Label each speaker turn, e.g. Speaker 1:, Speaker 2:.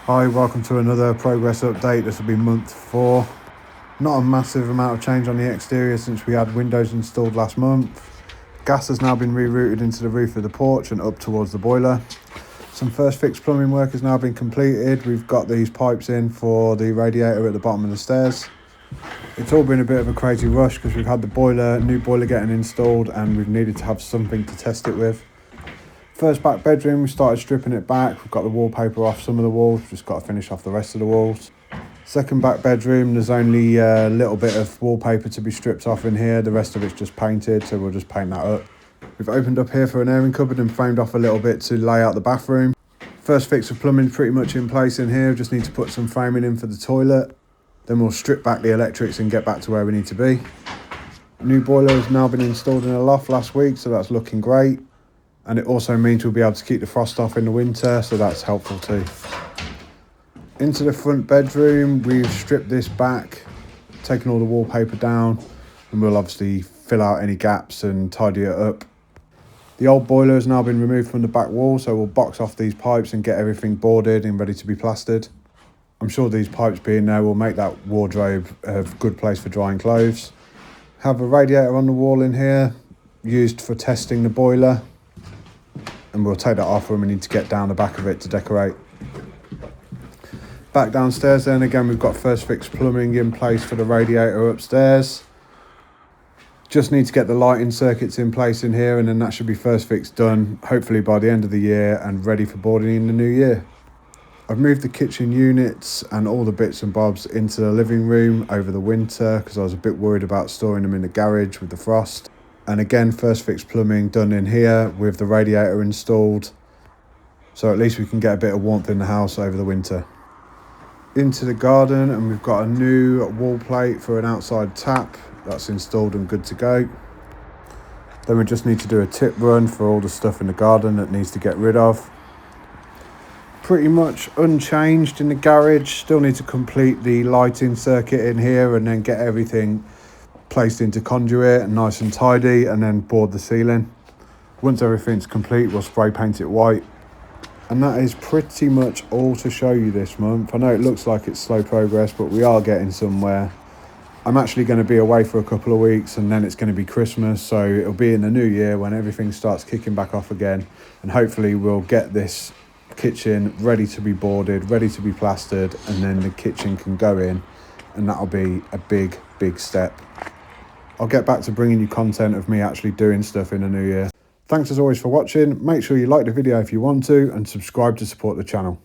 Speaker 1: Hi, welcome to another progress update. This will be month 4. Not a massive amount of change on the exterior since we had windows installed last month. Gas has now been rerouted into the roof of the porch and up towards the boiler. Some first fix plumbing work has now been completed. We've got these pipes in for the radiator at the bottom of the stairs. It's all been a bit of a crazy rush because we've had the new boiler getting installed and we've needed to have something to test it with. First back bedroom, we started stripping it back. We've got the wallpaper off some of the walls, just got to finish off the rest of the walls. Second back bedroom, there's only a little bit of wallpaper to be stripped off in here. The rest of it's just painted, so we'll just paint that up. We've opened up here for an airing cupboard and framed off a little bit to lay out the bathroom. First fix of plumbing pretty much in place in here. Just need to put some framing in for the toilet. Then we'll strip back the electrics and get back to where we need to be. New boiler has now been installed in a loft last week, so that's looking great. And it also means we'll be able to keep the frost off in the winter, so that's helpful too. Into the front bedroom, we've stripped this back, taken all the wallpaper down, and we'll obviously fill out any gaps and tidy it up. The old boiler has now been removed from the back wall, so we'll box off these pipes and get everything boarded and ready to be plastered. I'm sure these pipes being there will make that wardrobe a good place for drying clothes. Have a radiator on the wall in here, used for testing the boiler. And we'll take that off when we need to get down the back of it to decorate. Back downstairs then, again we've got first fix plumbing in place for the radiator upstairs. Just need to get the lighting circuits in place in here, and then that should be first fix done, hopefully by the end of the year and ready for boarding in the new year. I've moved the kitchen units and all the bits and bobs into the living room over the winter because I was a bit worried about storing them in the garage with the frost. And again, first fix plumbing done in here with the radiator installed. So at least we can get a bit of warmth in the house over the winter. Into the garden, and we've got a new wall plate for an outside tap. That's installed and good to go. Then we just need to do a tip run for all the stuff in the garden that needs to get rid of. Pretty much unchanged in the garage. Still need to complete the lighting circuit in here and then get everything placed into conduit and nice and tidy, and then board the ceiling. Once everything's complete, we'll spray paint it white. And that is pretty much all to show you this month. I know it looks like it's slow progress, but we are getting somewhere. I'm actually going to be away for a couple of weeks, and then it's going to be Christmas, so it'll be in the new year when everything starts kicking back off again, and hopefully we'll get this kitchen ready to be boarded, ready to be plastered, and then the kitchen can go in, and that'll be a big step. I'll get back to bringing you content of me actually doing stuff in the new year. Thanks as always for watching. Make sure you like the video if you want to, and subscribe to support the channel.